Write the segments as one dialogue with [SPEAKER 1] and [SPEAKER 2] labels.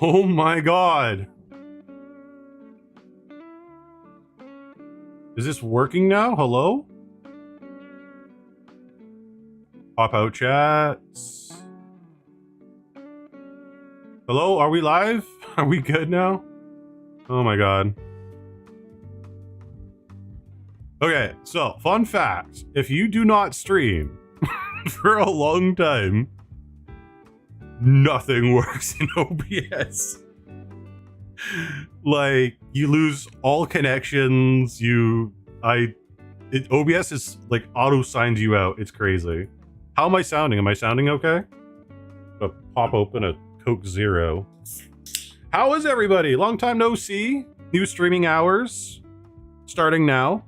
[SPEAKER 1] Oh my god. Is this working now? Hello? Pop out chats. Hello, are we live? Are we good now? Oh my god. Okay, so fun fact. If you do not stream for a long time, nothing works in OBS. Like, you lose all connections, OBS is like auto signs you out. It's crazy. How am I sounding? Am I sounding okay? I'll pop open a Coke Zero. How is everybody? Long time no see. New streaming hours starting now.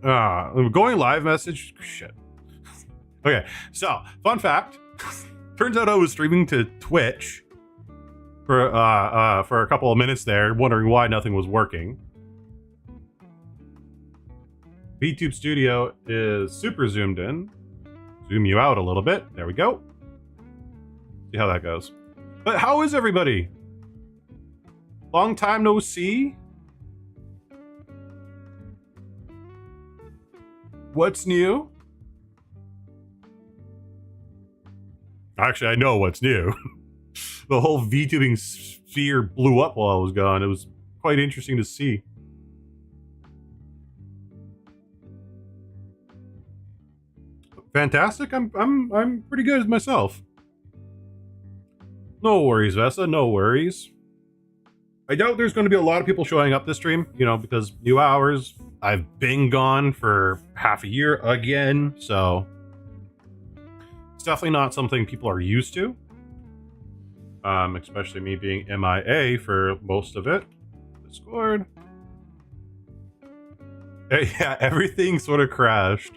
[SPEAKER 1] Going live message. Shit. Okay, so fun fact. Turns out I was streaming to Twitch for a couple of minutes there, wondering why nothing was working. VTube Studio is super zoomed in. Zoom you out a little bit. There we go. See how that goes. But how is everybody? Long time no see. What's new? Actually, I know what's new. The whole VTubing sphere blew up while I was gone. It was quite interesting to see. Fantastic. I'm pretty good myself. No worries, Vessa. No worries. I doubt there's going to be a lot of people showing up this stream, you know, because new hours. I've been gone for half a year again, so it's definitely not something people are used to. Especially me being MIA for most of it. Discord. Yeah, everything sort of crashed.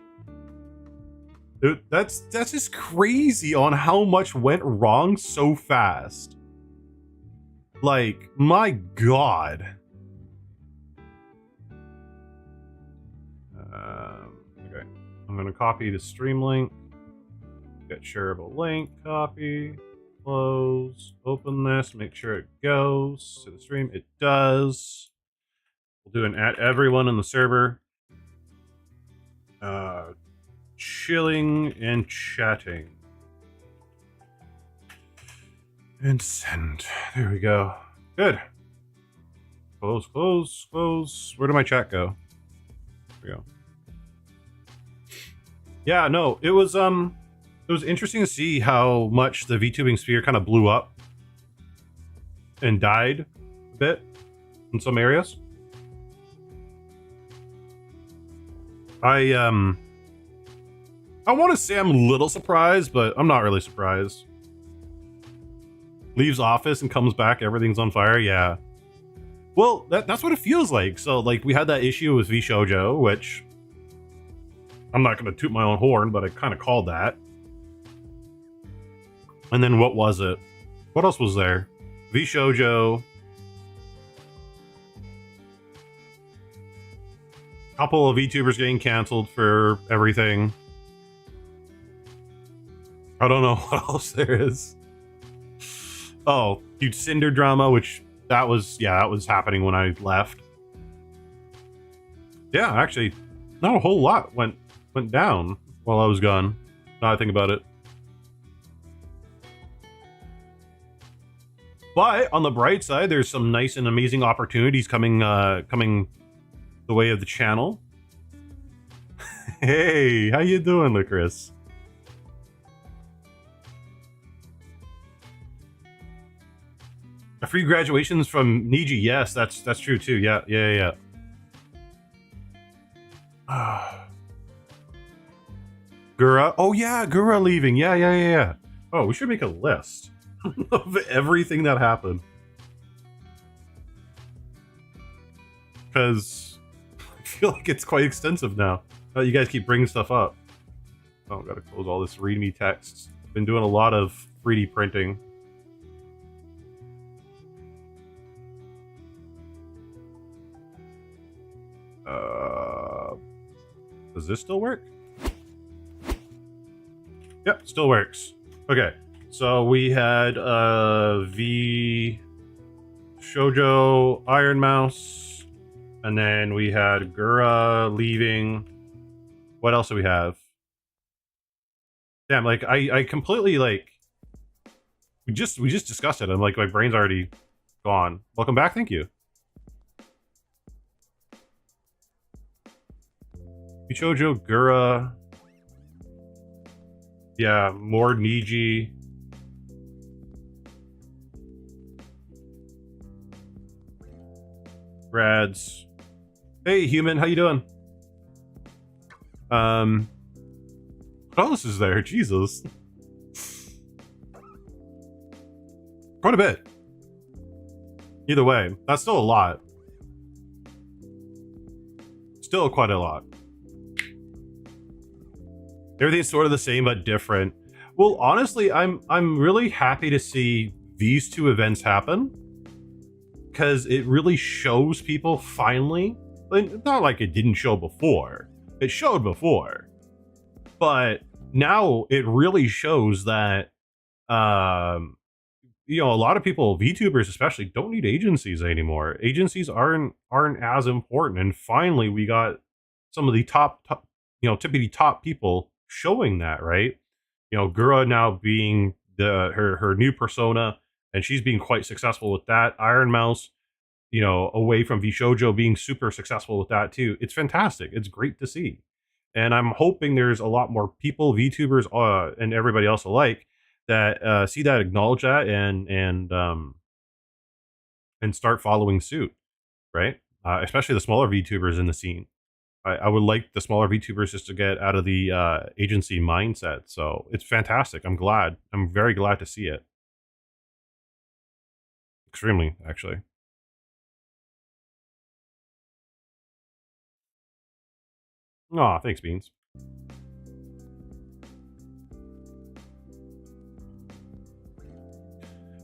[SPEAKER 1] Dude, that's just crazy on how much went wrong so fast. Like, my god. Okay, I'm gonna copy the stream link. Get shareable link, copy, close, open this, make sure it goes to the stream. It does. We'll do an at everyone in the server. Chilling and chatting. And send. There we go. Good. Close, close, close. Where did my chat go? There we go. Yeah, no, it was interesting to see how much the VTubing sphere kind of blew up and died a bit in some areas. I want to say I'm a little surprised, but I'm not really surprised. Leaves office and comes back, everything's on fire. Yeah. Well, that's what it feels like. So, like, we had that issue with VShojo, which I'm not going to toot my own horn, but I kind of called that. And then what was it? What else was there? VShojo. Couple of VTubers getting canceled for everything. I don't know what else there is. Oh, huge Cinder drama, which that was happening when I left. Yeah, actually, not a whole lot went down while I was gone. Now I think about it. But on the bright side, there's some nice and amazing opportunities coming the way of the channel. Hey, how you doing, Licorice? A free graduations from Niji. Yes, that's true too. Yeah. Gura. Oh yeah, Gura leaving. Yeah. Oh, we should make a list of everything that happened. Because I feel like it's quite extensive now. Oh, you guys keep bringing stuff up. Oh, gotta close all this readme text. Been doing a lot of 3D printing. Does this still work? Yep, still works. Okay, So we had V Shoujo Iron Mouse, and then we had Gura leaving. What else do we have? Damn, like I completely like we just discussed it. I'm like, my brain's already gone. Welcome back, thank you. Shoujo, Gura. Yeah, more Niji. Rads. Hey, human, how you doing? What else is there? Jesus. Quite a bit. Either way, that's still a lot. Still quite a lot. Everything's sort of the same but different. Well, honestly, I'm really happy to see these two events happen, because it really shows people finally. Not like it didn't show before. It showed before, but now it really shows that you know, a lot of people, VTubers especially, don't need agencies anymore. Agencies aren't as important, and finally we got some of the top you know, tippity top people showing that, right? You know, Gura now being her new persona, and she's being quite successful with that. Iron Mouse, you know, away from VShojo, being super successful with that too. It's fantastic. It's great to see. And I'm hoping there's a lot more people, VTubers, and everybody else alike, that see that, acknowledge that, and start following suit, right? Especially the smaller VTubers in the scene. I would like the smaller VTubers just to get out of the agency mindset. So it's fantastic. I'm glad. I'm very glad to see it. Extremely, actually. Aw, thanks, Beans.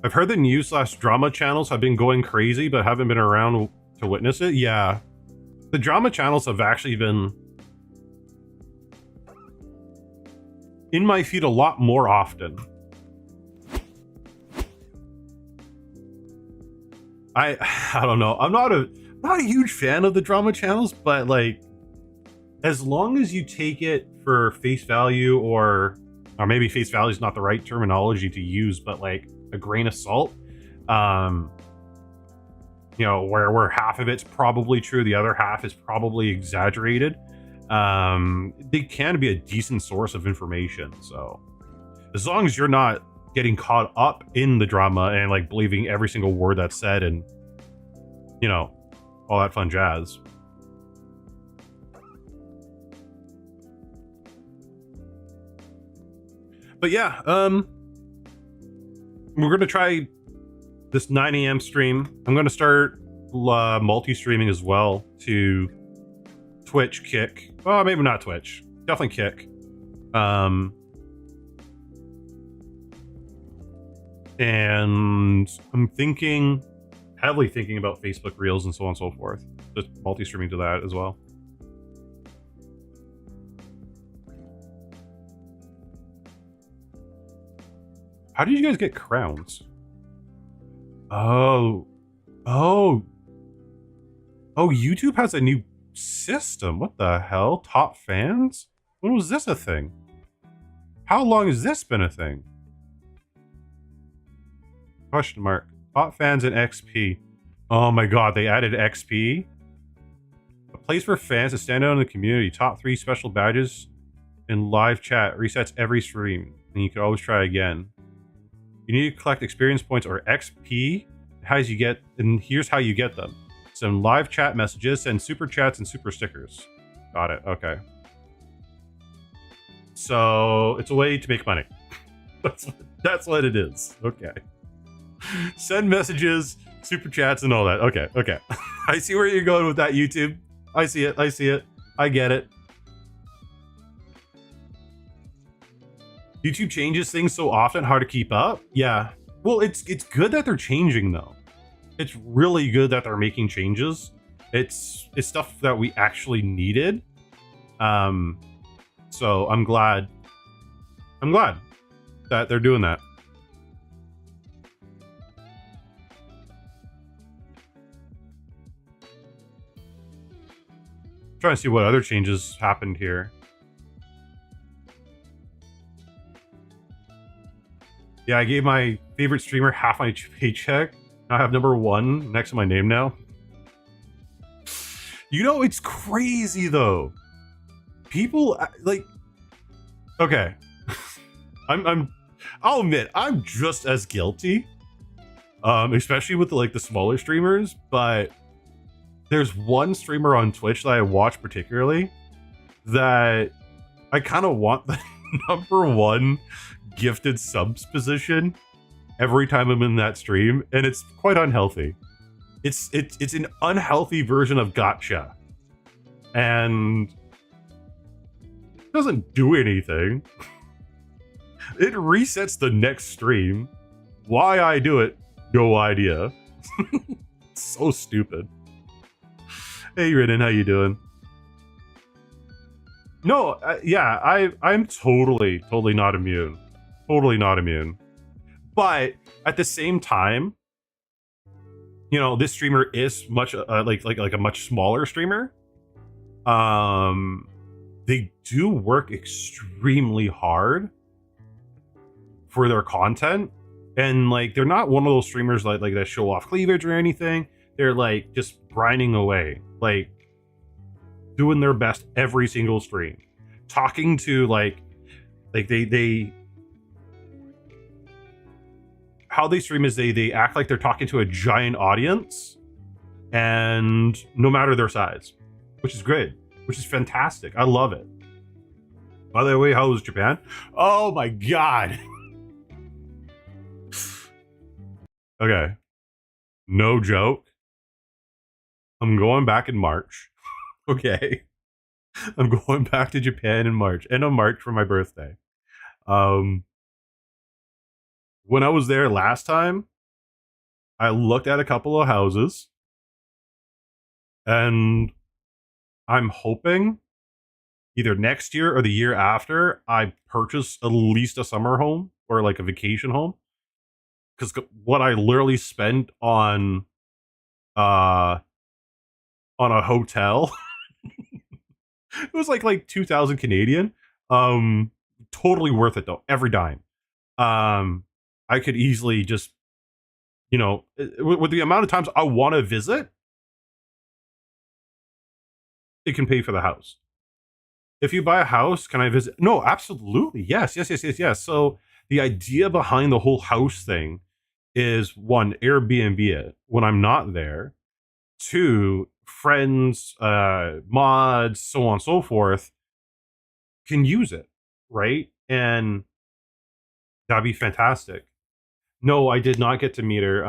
[SPEAKER 1] I've heard the news/drama channels have been going crazy, but haven't been around to witness it. Yeah. The drama channels have actually been in my feed a lot more often. I don't know. I'm not a huge fan of the drama channels, but like, as long as you take it for face value, or maybe face value is not the right terminology to use, but like a grain of salt, you know, where half of it's probably true, the other half is probably exaggerated, they can be a decent source of information. So as long as you're not getting caught up in the drama and like believing every single word that's said, and you know, all that fun jazz. But yeah, we're gonna try this 9 a.m. stream. I'm gonna start multi-streaming as well to Twitch, Kick. Well, maybe not Twitch. Definitely Kick. And I'm heavily thinking about Facebook Reels and so on and so forth. Just multi-streaming to that as well. How did you guys get crowns? Oh, YouTube has a new system. What the hell? Top fans? When was this a thing? How long has this been a thing? Question mark. Top fans and XP. Oh my god, they added XP? A place for fans to stand out in the community. Top 3 special badges in live chat. Resets every stream, and you can always try again. You need to collect experience points or XP. And here's how you get them. Send live chat messages, send super chats, and super stickers. Got it. Okay. So it's a way to make money. That's what it is. Okay. Send messages, super chats, and all that. Okay. Okay. I see where you're going with that, YouTube. I see it. I see it. I get it. YouTube changes things so often, hard to keep up. Yeah. Well, it's good that they're changing though. It's really good that they're making changes. It's stuff that we actually needed. So I'm glad that they're doing that. trying to see what other changes happened here. Yeah, I gave my favorite streamer half my paycheck. I have number 1 next to my name now. You know, it's crazy though. People like, okay. I'll admit I'm just as guilty, especially with the smaller streamers. But there's one streamer on Twitch that I watch particularly that I kind of want the number 1 gifted subs position every time I'm in that stream, and it's quite unhealthy. It's an unhealthy version of gotcha, and it doesn't do anything. It resets the next stream. Why I do it, no idea. It's so stupid. Hey Ridden, how you doing? No, yeah, I'm totally not immune. Totally not immune. But at the same time, you know, this streamer is much like a much smaller streamer. They do work extremely hard for their content, and like they're not one of those streamers like that show off cleavage or anything. They're like just grinding away, like doing their best every single stream, talking to like they how they stream is they act like they're talking to a giant audience, and no matter their size, which is great, which is fantastic. I love it. By the way, how was Japan? Oh my god. Okay, no joke, I'm going back in March. Okay, I'm going back to Japan in March, end of March, for my birthday. When I was there last time, I looked at a couple of houses, and I'm hoping either next year or the year after I purchase at least a summer home or like a vacation home. Because what I literally spent on a hotel, it was like 2,000 Canadian. Totally worth it though, every dime. I could easily just, you know, with the amount of times I want to visit, it can pay for the house. If you buy a house, can I visit? No, absolutely. Yes. So the idea behind the whole house thing is, 1, Airbnb it when I'm not there. 2, friends, mods, so on and so forth can use it, right? And that'd be fantastic. No, I did not get to meet her.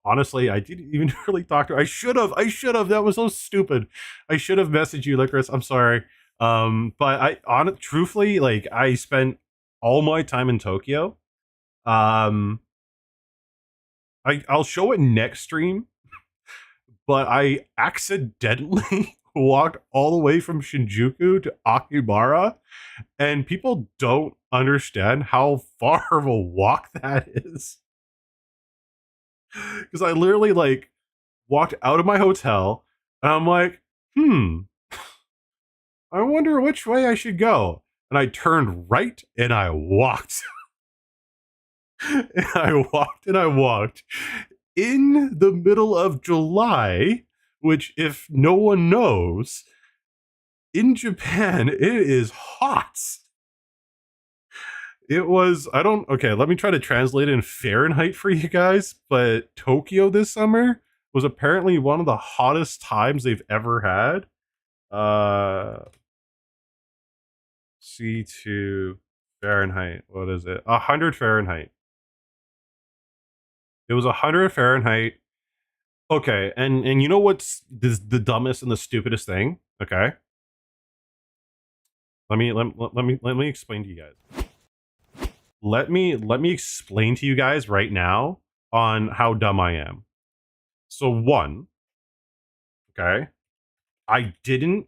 [SPEAKER 1] Honestly, I didn't even really talk to her. I should have. That was so stupid. I should have messaged you, Licorice. I'm sorry. But truthfully, like, I spent all my time in Tokyo. I'll show it next stream, but I accidentally walked all the way from Shinjuku to Akihabara, and people don't understand how far of a walk that is. Because I literally like walked out of my hotel, and I'm like, I wonder which way I should go. And I turned right, and I walked. And I walked in the middle of July, which, if no one knows, in Japan, it is hot. It was, okay, let me try to translate it in Fahrenheit for you guys, but Tokyo this summer was apparently one of the hottest times they've ever had. C2 Fahrenheit, what is it? 100 Fahrenheit. It was 100 Fahrenheit. Okay, and you know what's the dumbest and the stupidest thing? Okay, let me explain to you guys. Let me explain to you guys right now on how dumb I am. So 1, okay, I didn't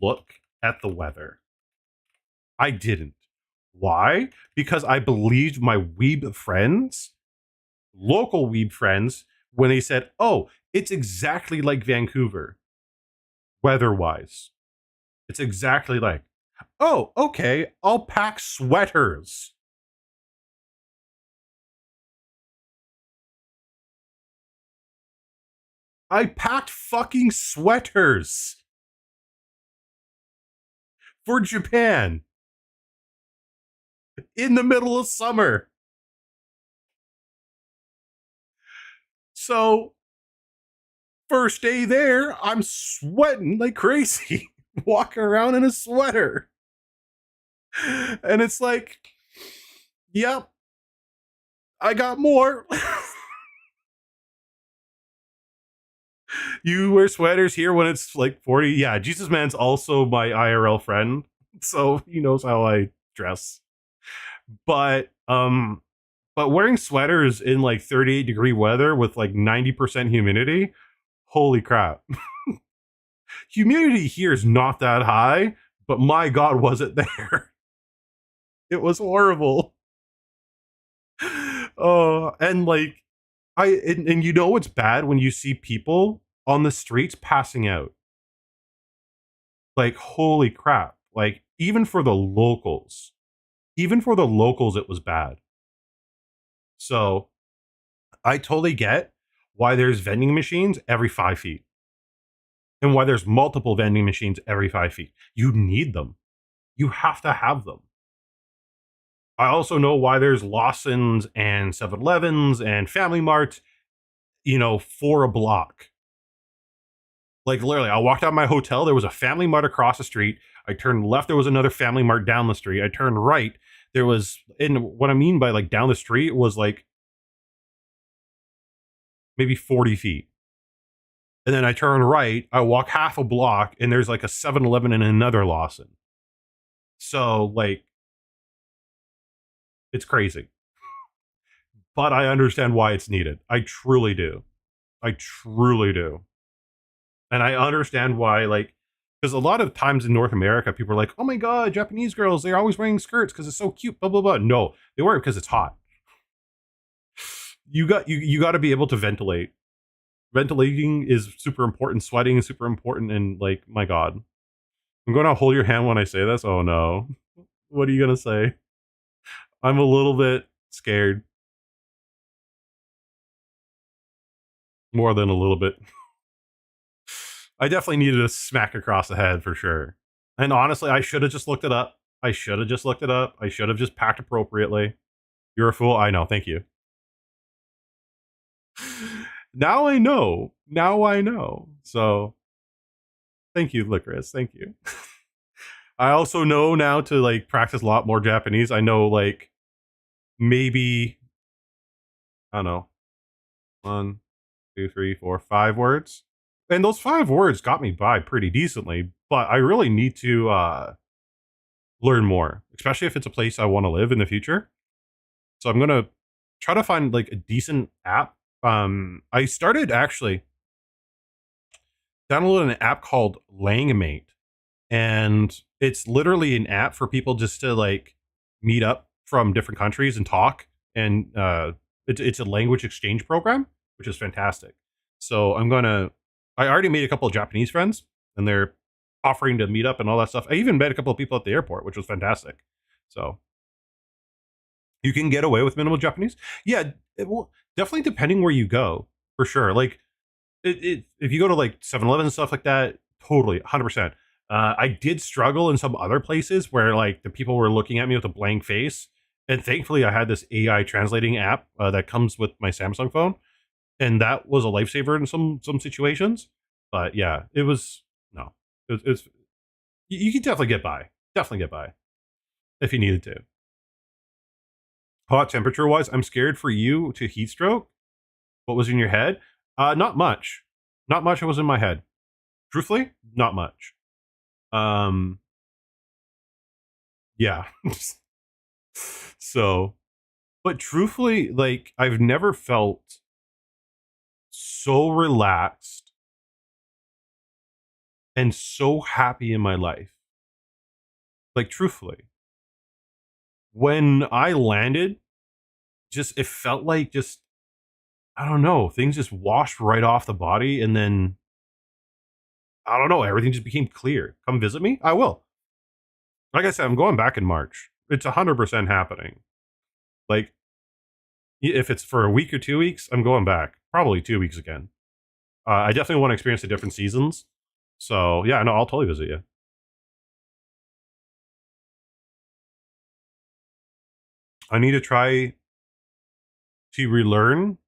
[SPEAKER 1] look at the weather. I didn't. Why? Because I believed my weeb friends, local weeb friends, when they said, oh, it's exactly like Vancouver, weather-wise. It's exactly like, oh, okay, I'll pack sweaters. I packed fucking sweaters for Japan in the middle of summer. So, first day there, I'm sweating like crazy, walking around in a sweater. And it's like, yep, I got more. You wear sweaters here when it's like 40. Yeah, Jesus Man's also my IRL friend, so he knows how I dress. But wearing sweaters in like 38-degree weather with like 90% humidity, holy crap. Humidity here is not that high, but my god, was it there. It was horrible. Oh, and like and you know it's bad when you see people on the streets passing out. Like, holy crap. Like, even for the locals, it was bad. So I totally get why there's vending machines every 5 feet and why there's multiple vending machines every 5 feet. You need them. You have to have them. I also know why there's Lawson's and 7-Elevens and Family Mart, for a block. Like, literally, I walked out of my hotel. There was a Family Mart across the street. I turned left. There was another Family Mart down the street. I turned right. There was, and what I mean by like down the street was like maybe 40 feet. And then I turn right. I walk half a block, and there's like a 7-Eleven and another Lawson. So, like, it's crazy. But I understand why it's needed. I truly do. I truly do. And I understand why, like, because a lot of times in North America, people are like, oh my God, Japanese girls, they're always wearing skirts because it's so cute, blah, blah, blah. No, they wear it because it's hot. You got to be able to ventilate. Ventilating is super important. Sweating is super important. And, like, my God. I'm going to hold your hand when I say this. Oh no. What are you going to say? I'm a little bit scared. More than a little bit. I definitely needed a smack across the head for sure. And honestly, I should have just looked it up. I should have just packed appropriately. You're a fool. I know. Thank you. Now I know. Now I know. So thank you, Licorice. Thank you. I also know now to like practice a lot more Japanese. I know like maybe, I don't know, 1, 2, 3, 4, 5 words. And those 5 words got me by pretty decently, but I really need to learn more, especially if it's a place I want to live in the future. So I'm gonna try to find like a decent app. I started actually downloading an app called Langmate, and it's literally an app for people just to like meet up from different countries and talk. And it's a language exchange program, which is fantastic. So I already made a couple of Japanese friends, and they're offering to meet up and all that stuff. I even met a couple of people at the airport, which was fantastic. So you can get away with minimal Japanese. Yeah, well, definitely depending where you go, for sure. Like, if you go to like 7-Eleven and stuff like that, totally, 100%. I did struggle in some other places where like the people were looking at me with a blank face, and thankfully I had this AI translating app that comes with my Samsung phone, and that was a lifesaver in some situations. But yeah, it was no, it was you could definitely get by, if you needed to. Hot temperature wise, I'm scared for you to heat stroke. What was in your head? Not much. Not much was in my head. Truthfully, not much. Yeah. So, but truthfully, like, I've never felt so relaxed and so happy in my life. Like, truthfully, when I landed, just it felt like just, I don't know, things just washed right off the body, and then I don't know, everything just became clear. Come visit me? I will. Like I said, I'm going back in March. It's 100% happening. Like, if it's for a week or 2 weeks, I'm going back. Probably 2 weeks again. I definitely want to experience the different seasons. So, yeah, no, I'll totally visit you. I need to try to relearn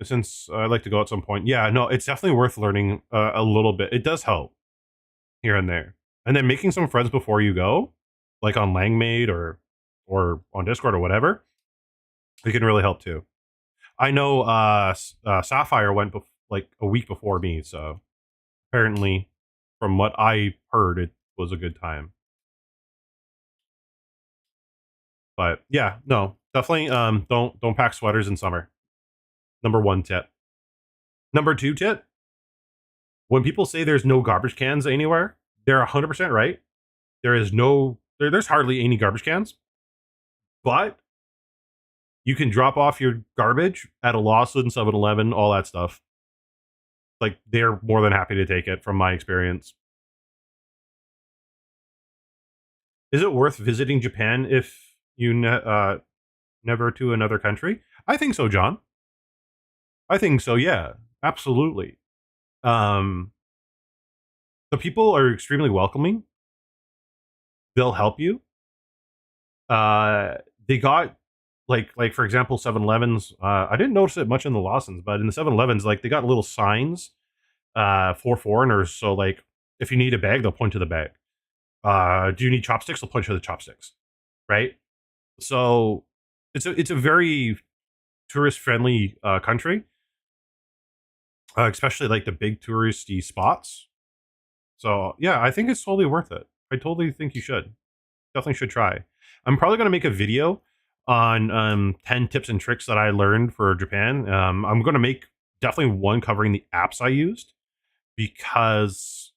[SPEAKER 1] since I like to go at some point. Yeah, no, it's definitely worth learning a little bit. It does help here and there. And then making some friends before you go, like on Langmaid or on Discord or whatever, it can really help too. I know Sapphire went like a week before me, so apparently, from what I heard, it was a good time. But yeah, no, definitely don't pack sweaters in summer. Number 1 tip. Number 2 tip: when people say there's no garbage cans anywhere, they're 100% right. There's hardly any garbage cans, but you can drop off your garbage at a Lawson, 7-Eleven, all that stuff. Like, they're more than happy to take it from my experience. Is it worth visiting Japan if you never to another country? I think so, John. I think so, yeah. Absolutely. The people are extremely welcoming. They'll help you. They got like for example 7-Elevens. I didn't notice it much in the Lawsons, but in the 7-Elevens, like, they got little signs for foreigners. So, like, if you need a bag, they'll point to the bag. Do you need chopsticks? They'll point to the chopsticks. Right? So it's a very tourist friendly country, especially like the big touristy spots. So yeah, I think it's totally worth it. I totally think you should. Definitely should try. I'm probably going to make a video on 10 tips and tricks that I learned for Japan. I'm going to make definitely one covering the apps I used, because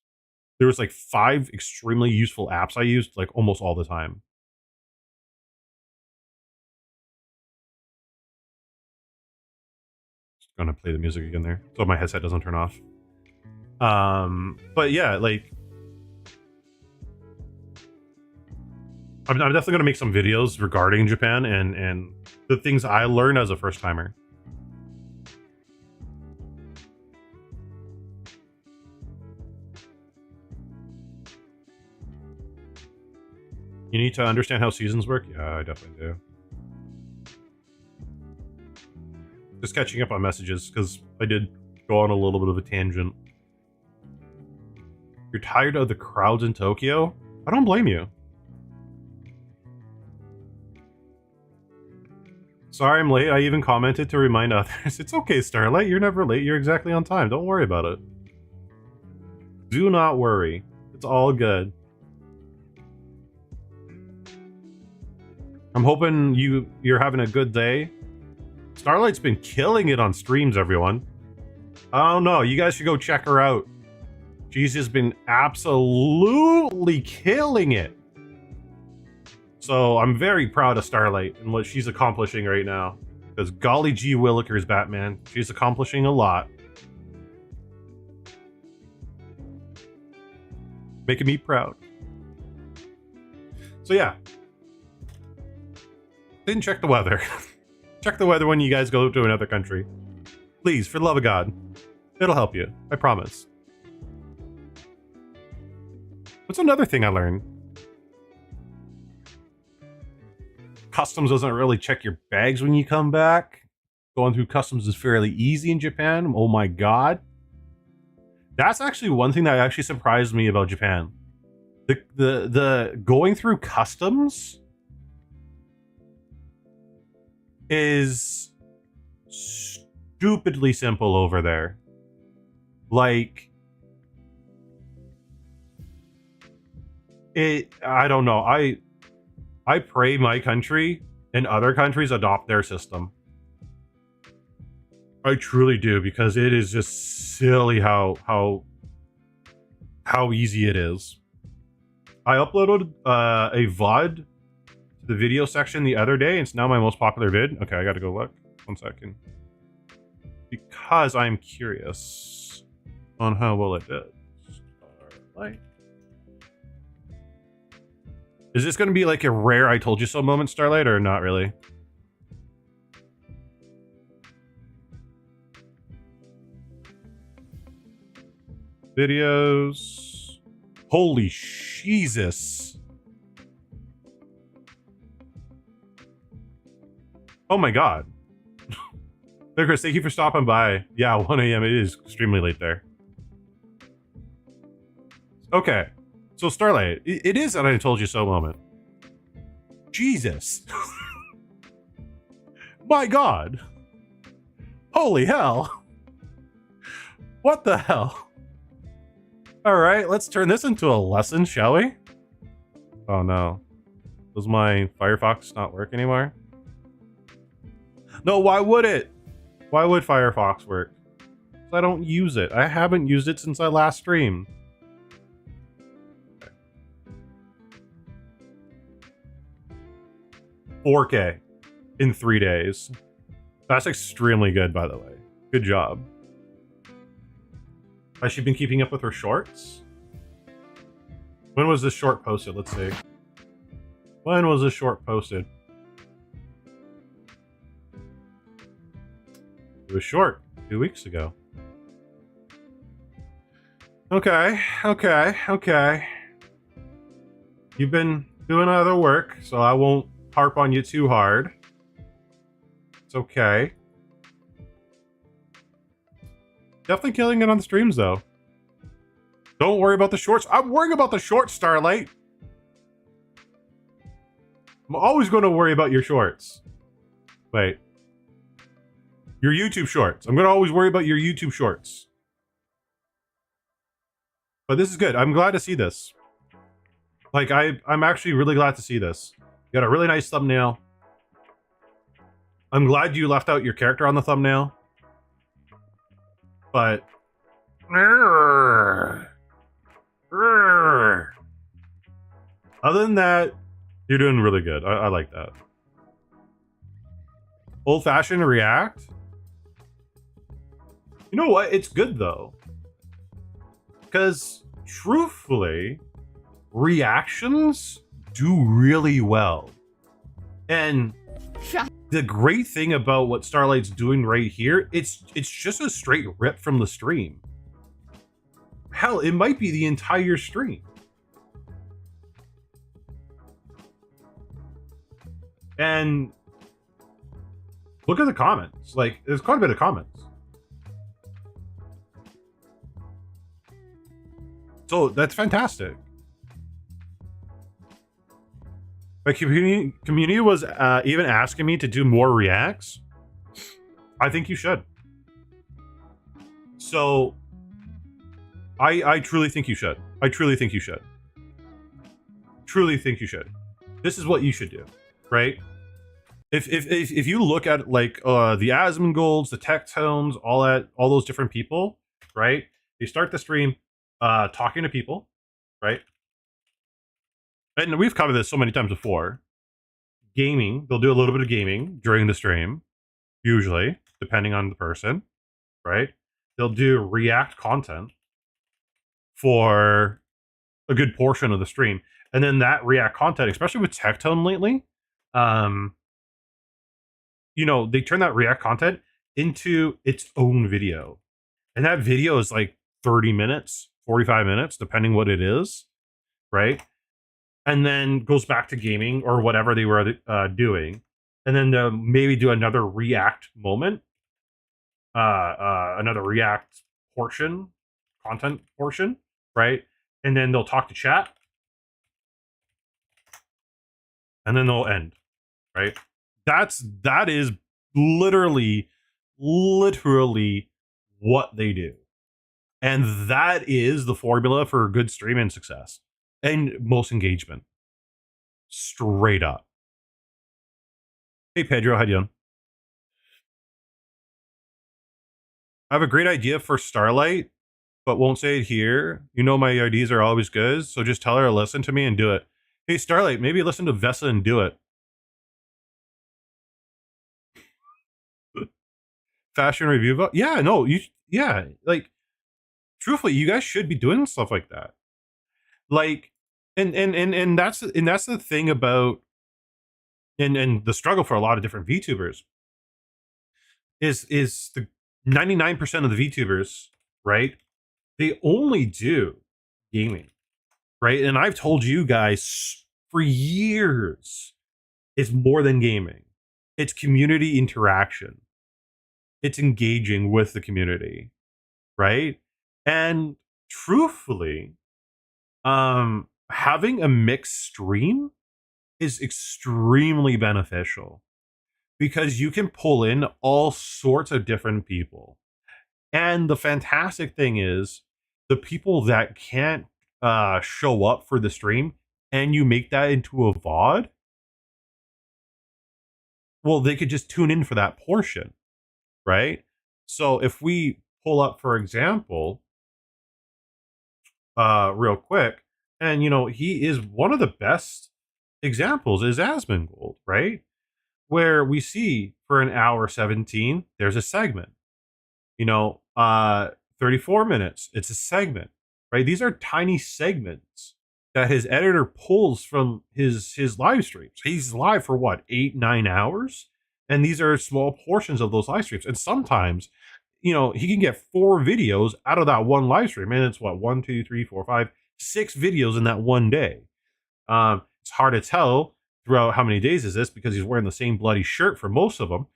[SPEAKER 1] there was like 5 extremely useful apps I used like almost all the time. Just gonna play the music again there, so my headset doesn't turn off. But yeah, like, I'm definitely gonna make some videos regarding Japan and the things I learned as a first timer. You need to understand how seasons work? Yeah, I definitely do. Just catching up on messages, because I did go on a little bit of a tangent. You're tired of the crowds in Tokyo? I don't blame you. Sorry I'm late. I even commented to remind others. It's okay, Starlight. You're never late. You're exactly on time. Don't worry about it. Do not worry. It's all good. I'm hoping you're having a good day. Starlight's been killing it on streams, everyone. I don't know. You guys should go check her out. She's just been absolutely killing it. So I'm very proud of Starlight and what she's accomplishing right now. Because golly gee willikers, Batman. She's accomplishing a lot. Making me proud. So yeah. Didn't check the weather. Check the weather when you guys go to another country. Please, for the love of God. It'll help you. I promise. What's another thing I learned? Customs doesn't really check your bags when you come back. Going through customs is fairly easy in Japan. Oh my god. That's actually one thing that actually surprised me about Japan. The going through customs is stupidly simple over there. Like, I don't know. I pray my country and other countries adopt their system. I truly do, because it is just silly how easy it is. I uploaded a VOD to the video section the other day. It's now my most popular vid. Okay, I gotta go look. 1 second. Because I'm curious on how well it did. Like, is this going to be like a rare I told you so moment, Starlight, or not really? Videos. Holy Jesus. Oh my god. Hey Chris, thank you for stopping by. Yeah, 1 a.m. It is extremely late there. Okay. So Starlight, it is an I told you so moment. Jesus. My god. Holy hell. What the hell? Alright, let's turn this into a lesson, shall we? Oh no. Does my Firefox not work anymore? No, why would it? Why would Firefox work? I don't use it. I haven't used it since I last streamed. Okay. 4K in 3 days. That's extremely good, by the way. Good job. Has she been keeping up with her shorts? When was this short posted? Let's see. When was this short posted? It was short. 2 weeks ago. Okay. You've been doing other work, so I won't harp on you too hard. It's okay. Definitely killing it on the streams, though. Don't worry about the shorts. I'm worrying about the shorts, Starlight. I'm always going to worry about your shorts. Wait. Your YouTube shorts. I'm going to always worry about your YouTube shorts. But this is good. I'm glad to see this. Like, I'm actually really glad to see this. You got a really nice thumbnail. I'm glad you left out your character on the thumbnail. But... other than that, you're doing really good. I like that. Old-fashioned React? You know what? It's good, though. Because, truthfully, reactions do really well. And the great thing about what Starlight's doing right here, it's just a straight rip from the stream. Hell, it might be the entire stream. And look at the comments. Like, there's quite a bit of comments. So that's fantastic. My community was even asking me to do more reacts. I think you should. So I truly think you should. I truly think you should. Truly think you should. This is what you should do, right? If you look at like the Asmongold's, the Tech Tones, all those different people, right? They start the stream talking to people, right? And we've covered this so many times before. Gaming, they'll do a little bit of gaming during the stream, usually, depending on the person, right? They'll do React content for a good portion of the stream. And then that React content, especially with Tech Tone lately, you know, they turn that React content into its own video. And that video is like 30 minutes, 45 minutes, depending what it is, right? And then goes back to gaming or whatever they were doing. And then they'll maybe do another React moment, another React portion, content portion, right? And then they'll talk to chat. And then they'll end, right? That is literally what they do. And that is the formula for good streaming success and most engagement. Straight up. Hey Pedro, how you doing? I have a great idea for Starlight, but won't say it here. You know my ideas are always good, so just tell her to listen to me and do it. Hey Starlight, maybe listen to Vesa and do it. Fashion review? Yeah, no, yeah, like, truthfully, you guys should be doing stuff like that. Like, and that's the thing about, and the struggle for a lot of different VTubers is the 99% of the VTubers, right? They only do gaming, right? And I've told you guys for years, it's more than gaming. It's community interaction. It's engaging with the community, right? And truthfully, having a mixed stream is extremely beneficial because you can pull in all sorts of different people. And the fantastic thing is, the people that can't show up for the stream and you make that into a VOD, well, they could just tune in for that portion, right? So if we pull up, for example, real quick, and he is one of the best examples is Asmongold, right? Where we see for an hour 17, there's a segment. 34 minutes, it's a segment, right? These are tiny segments that his editor pulls from his live streams. He's live for what, 8-9 hours, and these are small portions of those live streams. And sometimes, he can get 4 videos out of that one live stream, and it's what, 1, 2, 3, 4, 5, 6 videos in that one day. It's hard to tell throughout how many days is this because he's wearing the same bloody shirt for most of them.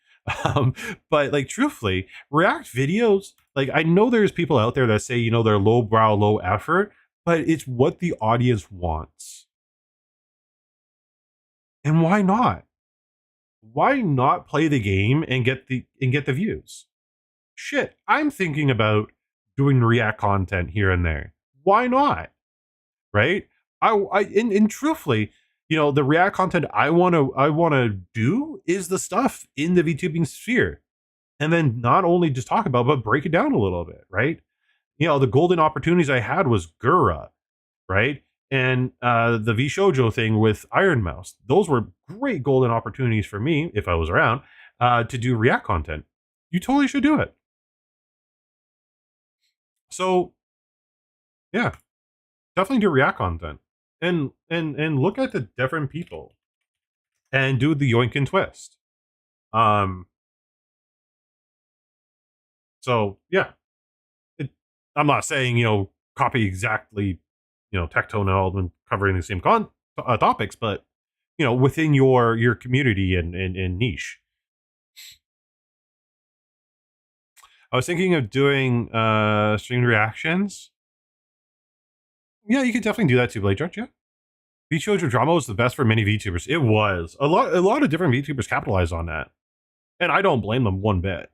[SPEAKER 1] But like, truthfully, React videos, like, I know there's people out there that say, they're low brow, low effort, but it's what the audience wants. And why not? Why not play the game and get the views? Shit, I'm thinking about doing React content here and there. Why not? Right? And truthfully, the React content I want to do is the stuff in the VTubing sphere, and then not only just talk about, but break it down a little bit, right? The golden opportunities I had was Gura, right? And the V Shoujo thing with Iron Mouse. Those were great golden opportunities for me, if I was around, to do React content. You totally should do it. So, yeah, definitely do React content, and look at the different people, and do the yoink and twist. So yeah, I'm not saying copy exactly Tectone and Alden covering the same topics, but within your community and niche. I was thinking of doing streamed reactions. Yeah, you could definitely do that too, Blade Judge. Yeah, VTuber drama was the best for many VTubers. It was a lot of different VTubers capitalized on that, and I don't blame them one bit.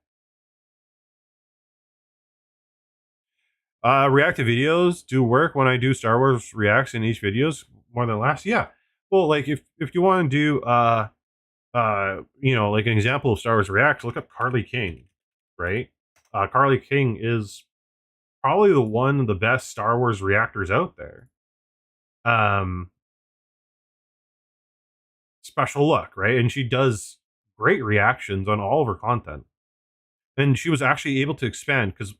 [SPEAKER 1] Reactive videos do work when I do Star Wars reacts in each videos more than last. Yeah. Well, like if you want to do like an example of Star Wars reacts, look up Carly King, right? Carly King is probably the one of the best Star Wars reactors out there. Special look, right? And she does great reactions on all of her content. And she was actually able to expand because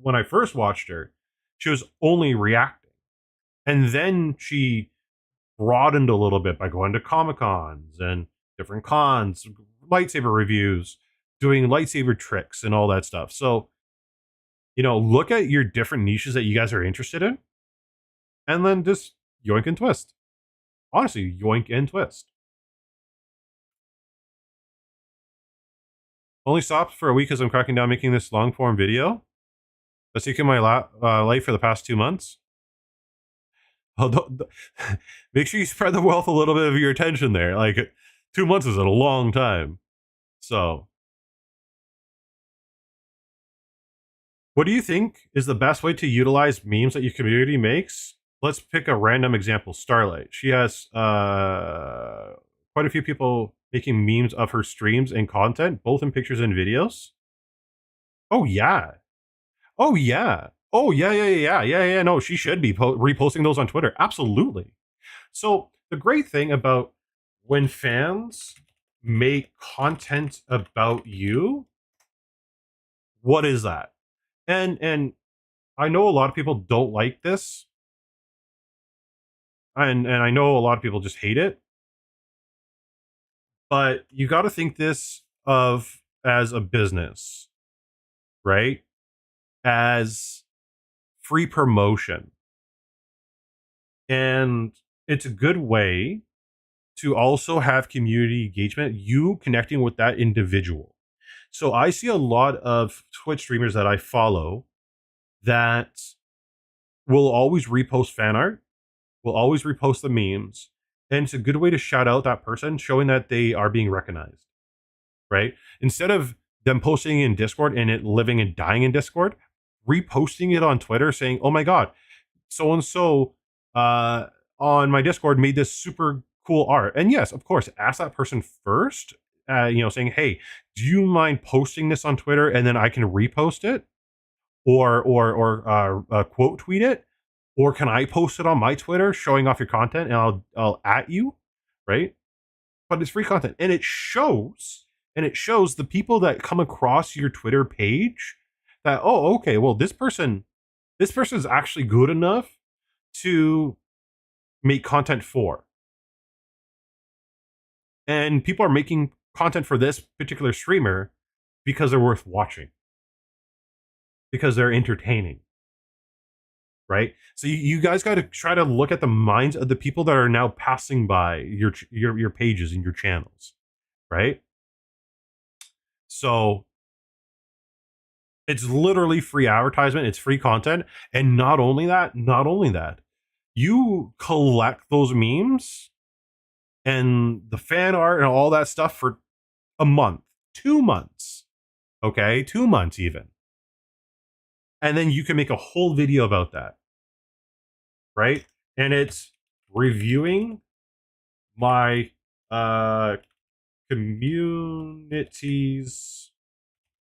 [SPEAKER 1] when I first watched her, she was only reacting. And then she broadened a little bit by going to Comic Cons and different cons, lightsaber reviews, doing lightsaber tricks and all that stuff. So, look at your different niches that you guys are interested in, and then just yoink and twist. Honestly, yoink and twist. Only stopped for a week because I'm cracking down making this long form video. That's taken my life for the past 2 months. Make sure you spread the wealth a little bit of your attention there. Like, 2 months is a long time. So, what do you think is the best way to utilize memes that your community makes? Let's pick a random example. Starlight. She has quite a few people making memes of her streams and content, both in pictures and videos. Oh yeah. Oh yeah. Oh yeah. No, she should be reposting those on Twitter. Absolutely. So the great thing about when fans make content about you, what is that? And I know a lot of people don't like this, and I know a lot of people just hate it, but you got to think this of as a business, right? As free promotion. And it's a good way to also have community engagement, you connecting with that individual. So I see a lot of Twitch streamers that I follow that will always repost fan art, will always repost the memes, and it's a good way to shout out that person, showing that they are being recognized, right? Instead of them posting in Discord and it living and dying in Discord, reposting it on Twitter saying, "Oh my god, so and so on my Discord made this super cool art." And yes, of course, ask that person first, saying, "Hey, do you mind posting this on Twitter and then I can repost it, or quote tweet it, or can I post it on my Twitter showing off your content and I'll at you, right?" But it's free content, and it shows the people that come across your Twitter page that, oh, okay, well, this person's actually good enough to make content for. And people are making content for this particular streamer because they're worth watching, because they're entertaining, right? So you guys got to try to look at the minds of the people that are now passing by your pages and your channels, right? So it's literally free advertisement, it's free content, and not only that, you collect those memes and the fan art and all that stuff for a month, 2 months, okay, 2 months even, and then you can make a whole video about that, right? And it's reviewing my community's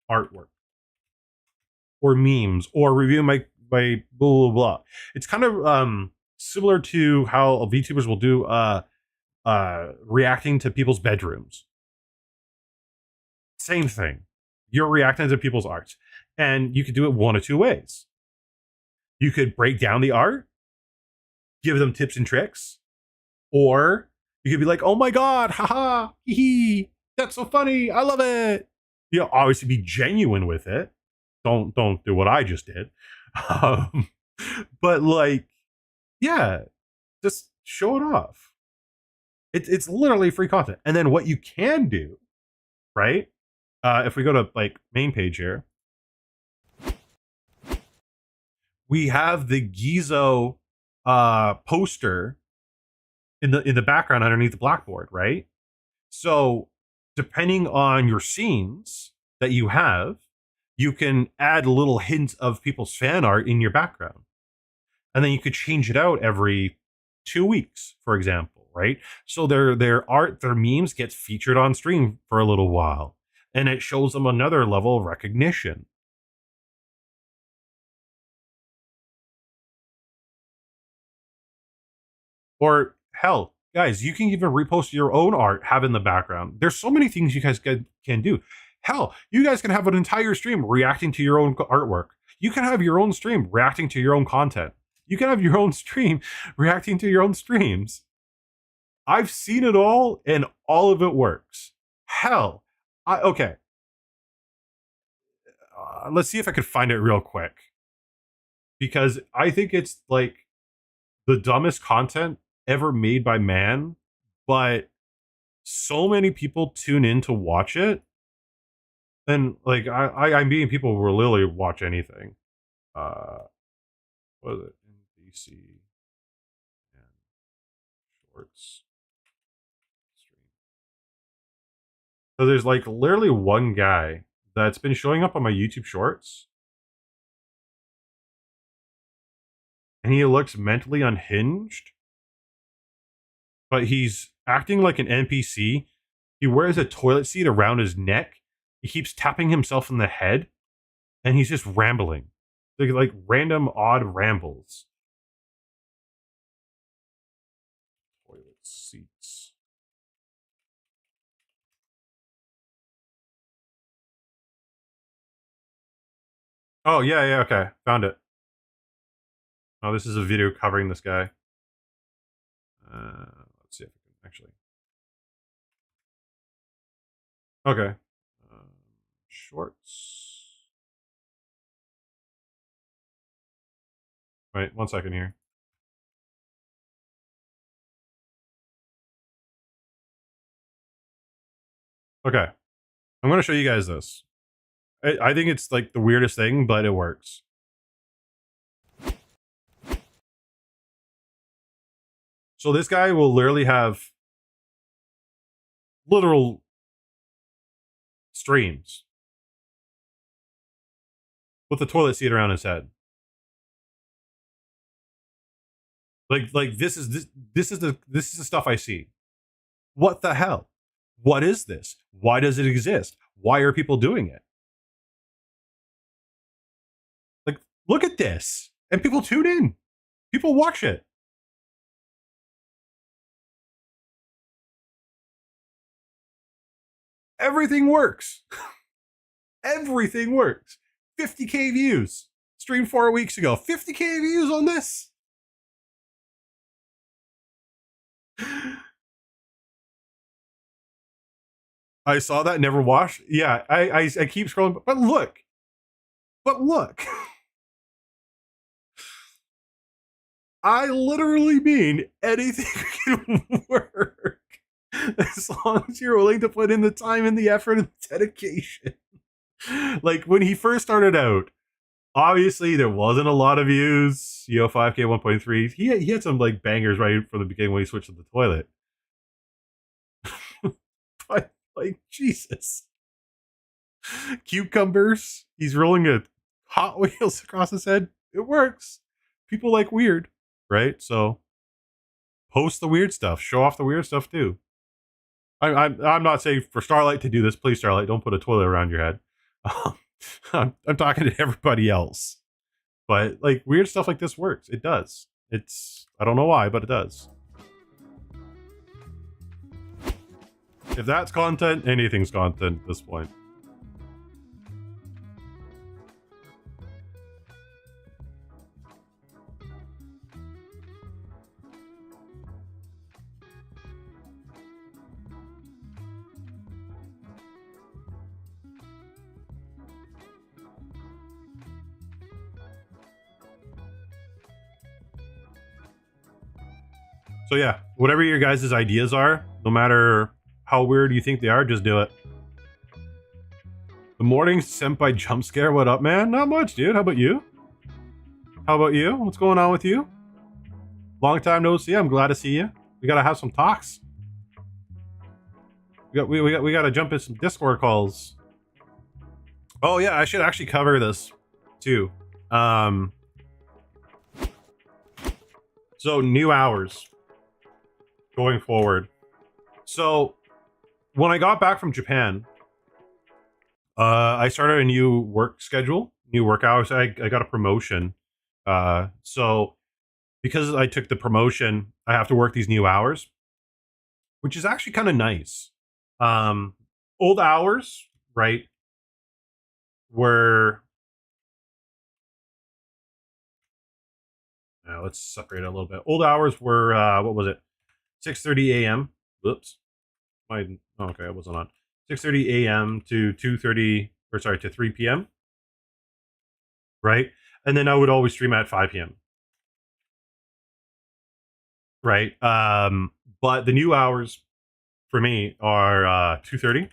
[SPEAKER 1] artwork or memes, or reviewing my blah blah blah. It's kind of similar to how VTubers will do reacting to people's bedrooms. Same thing. You're reacting to people's art. And you could do it one of two ways. You could break down the art, give them tips and tricks, or you could be like, "Oh my god, haha, hee hee, that's so funny, I love it." Obviously be genuine with it. Don't do what I just did. Um, but like, yeah, just show it off. It's literally free content. And then what you can do, right? If we go to like main page here, we have the Gizo poster in the background underneath the blackboard, right? So depending on your scenes that you have, you can add little hints of people's fan art in your background. And then you could change it out every 2 weeks, for example, right? So their art, their memes gets featured on stream for a little while, and it shows them another level of recognition. Or hell, guys, you can even repost your own art, have in the background. There's so many things you guys can do. Hell, you guys can have an entire stream reacting to your own artwork. You can have your own stream reacting to your own content. You can have your own stream reacting to your own streams. I've seen it all, and all of it works. Hell, okay. Let's see if I could find it real quick, because I think it's like the dumbest content ever made by man, but so many people tune in to watch it. And like I'm being people will literally watch anything. Uh what is it? NBC and shorts stream. So there's like literally one guy that's been showing up on my YouTube shorts, and he looks mentally unhinged, but he's acting like an NPC. He wears a toilet seat around his neck. He keeps tapping himself in the head, and he's just rambling. Like random odd rambles. Toilet seats. Oh, yeah, yeah, okay. Found it. Oh, this is a video covering this guy. Let's see if I can actually. Okay. Shorts. Wait, 1 second here. Okay. I'm going to show you guys this. I think it's like the weirdest thing, but it works. So this guy will literally have literal streams with the toilet seat around his head. Like this is the stuff I see. What the hell? What is this? Why does it exist? Why are people doing it? Like, look at this. And people tune in. People watch it. Everything works. Everything works. 50K views. Streamed 4 weeks ago. 50K views on this. I saw that, never watched. Yeah, I keep scrolling, but look. But look. I literally mean anything can work. As long as you're willing to put in the time and the effort and the dedication. Like when he first started out, obviously there wasn't a lot of views. 5K 1.3. He had some like bangers right from the beginning when he switched to the toilet. But like Jesus. Cucumbers. He's rolling a Hot Wheels across his head. It works. People like weird, right? So post the weird stuff. Show off the weird stuff too. I'm not saying for Starlight to do this. Please, Starlight, don't put a toilet around your head. I'm talking to everybody else. But like weird stuff like this works. It does. I don't know why, but it does. If that's content, anything's content at this point. So yeah, whatever your guys' ideas are, no matter how weird you think they are, just do it. The morning Senpai jump scare, what up, man? Not much, dude. How about you? How about you? What's going on with you? Long time no see. I'm glad to see you. We gotta have some talks. We gotta jump in some Discord calls. Oh yeah, I should actually cover this too. So new hours going forward. So when I got back from Japan, I started a new work schedule, new work hours. I got a promotion. So because I took the promotion, I have to work these new hours, which is actually kind of nice. Old hours, right, were let's separate it a little bit. Old hours were what was it? 6:30 a.m. Whoops. Okay, I wasn't on. 6:30 a.m. to 2:30 or sorry to 3 p.m. Right, and then I would always stream at 5 p.m. Right, but the new hours for me are 2:30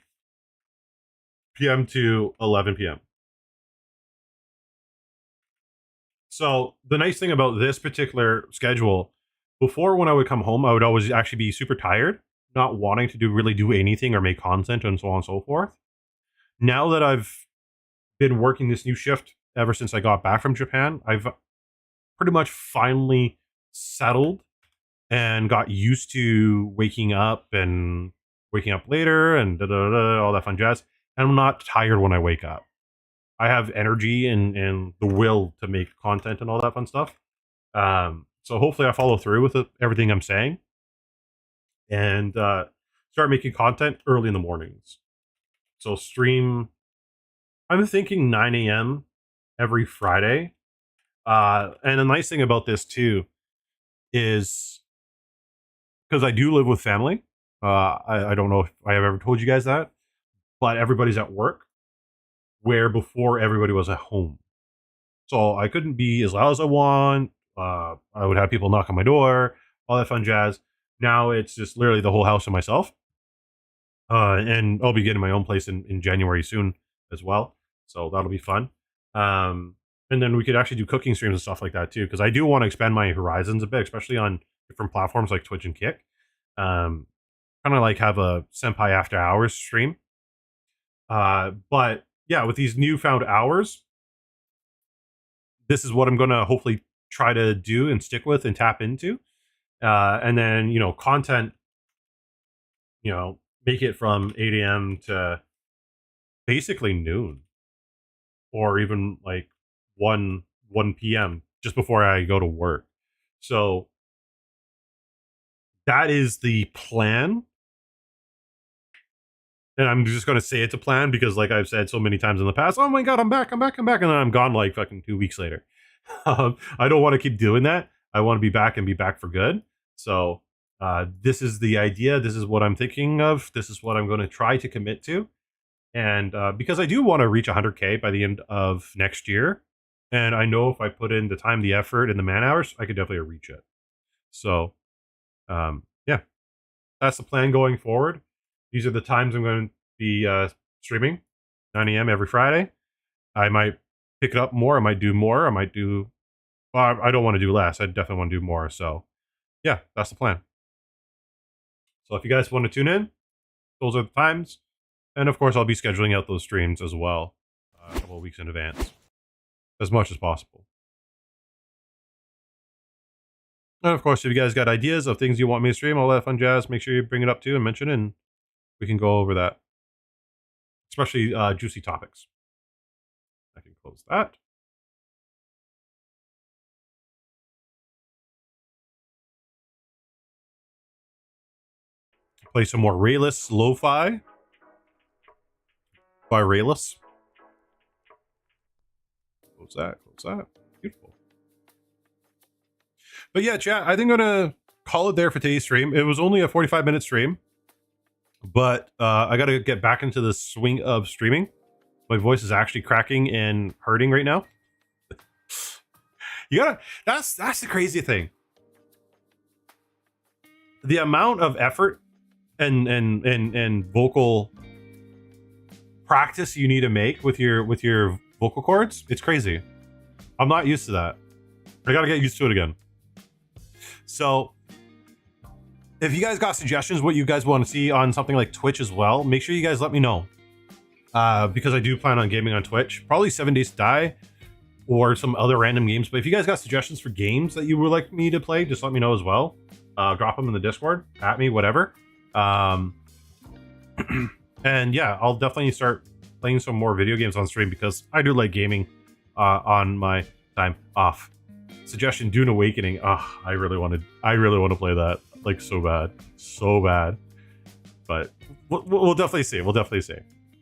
[SPEAKER 1] p.m. to 11 p.m. So the nice thing about this particular schedule, before when I would come home, I would always actually be super tired, not wanting to really do anything or make content and so on and so forth. Now that I've been working this new shift ever since I got back from Japan, I've pretty much finally settled and got used to waking up later and all that fun jazz. And I'm not tired when I wake up. I have energy and the will to make content and all that fun stuff. So hopefully I follow through with everything I'm saying and start making content early in the mornings. So stream, I'm thinking 9 a.m. every Friday. And the nice thing about this too is because I do live with family. I don't know if I have ever told you guys that, but everybody's at work, where before everybody was at home. So I couldn't be as loud as I want. I would have people knock on my door, all that fun jazz. Now it's just literally the whole house to myself. And I'll be getting my own place in January soon as well. So that'll be fun. And then we could actually do cooking streams and stuff like that too, because I do want to expand my horizons a bit, especially on different platforms like Twitch and Kick. Kind of like have a Senpai After Hours stream. But yeah, with these newfound hours, this is what I'm going to hopefully try to do and stick with and tap into. And then, content, make it from 8 a.m. to basically noon, or even like 1 p.m. just before I go to work. So that is the plan. And I'm just going to say it's a plan because, like I've said so many times in the past, oh my God, I'm back. And then I'm gone like fucking 2 weeks later. I don't want to keep doing that. I want to be back and be back for good. So this is the idea. This is what I'm thinking of. This is what I'm going to try to commit to. And because I do want to reach 100K by the end of next year. And I know if I put in the time, the effort, and the man hours, I could definitely reach it. So yeah, that's the plan going forward. These are the times I'm going to be streaming, 9 a.m. every Friday. I might pick it up more. I might do more. I might do... Well, I don't want to do less. I definitely want to do more. So, yeah, that's the plan. So if you guys want to tune in, those are the times. And, of course, I'll be scheduling out those streams as well a couple of weeks in advance, as much as possible. And, of course, if you guys got ideas of things you want me to stream, all that fun jazz, make sure you bring it up too and mention it, and we can go over that. Especially juicy topics. I can close that. Play some more Rayless Lo-Fi by Rayless. Close that. Beautiful. But yeah, chat, I think I'm going to call it there for today's stream. It was only a 45-minute stream, but I got to get back into the swing of streaming. My voice is actually cracking and hurting right now. That's the crazy thing. The amount of effort and vocal practice you need to make with your vocal cords, it's crazy. I'm not used to that. I gotta get used to it again. So if you guys got suggestions what you guys want to see on something like Twitch as well, make sure you guys let me know. Because I do plan on gaming on Twitch, probably 7 Days to Die or some other random games. But if you guys got suggestions for games that you would like me to play, just let me know as well. Drop them in the Discord, at me, whatever. And yeah, I'll definitely start playing some more video games on stream because I do like gaming on my time off. Suggestion: Dune Awakening. I really want to play that, like, so bad. But we'll definitely see.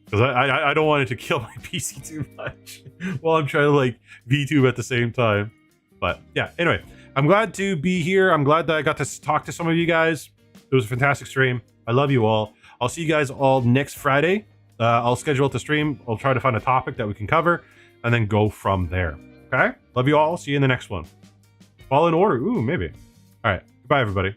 [SPEAKER 1] Because I don't want it to kill my PC too much while I'm trying to like VTube at the same time. But yeah, anyway, I'm glad to be here. I'm glad that I got to talk to some of you guys. It was a fantastic stream. I love you all. I'll see you guys all next Friday. I'll schedule out the stream. I'll try to find a topic that we can cover and then go from there. Okay? Love you all. See you in the next one. Fall in order. Ooh, maybe. All right. Goodbye, everybody.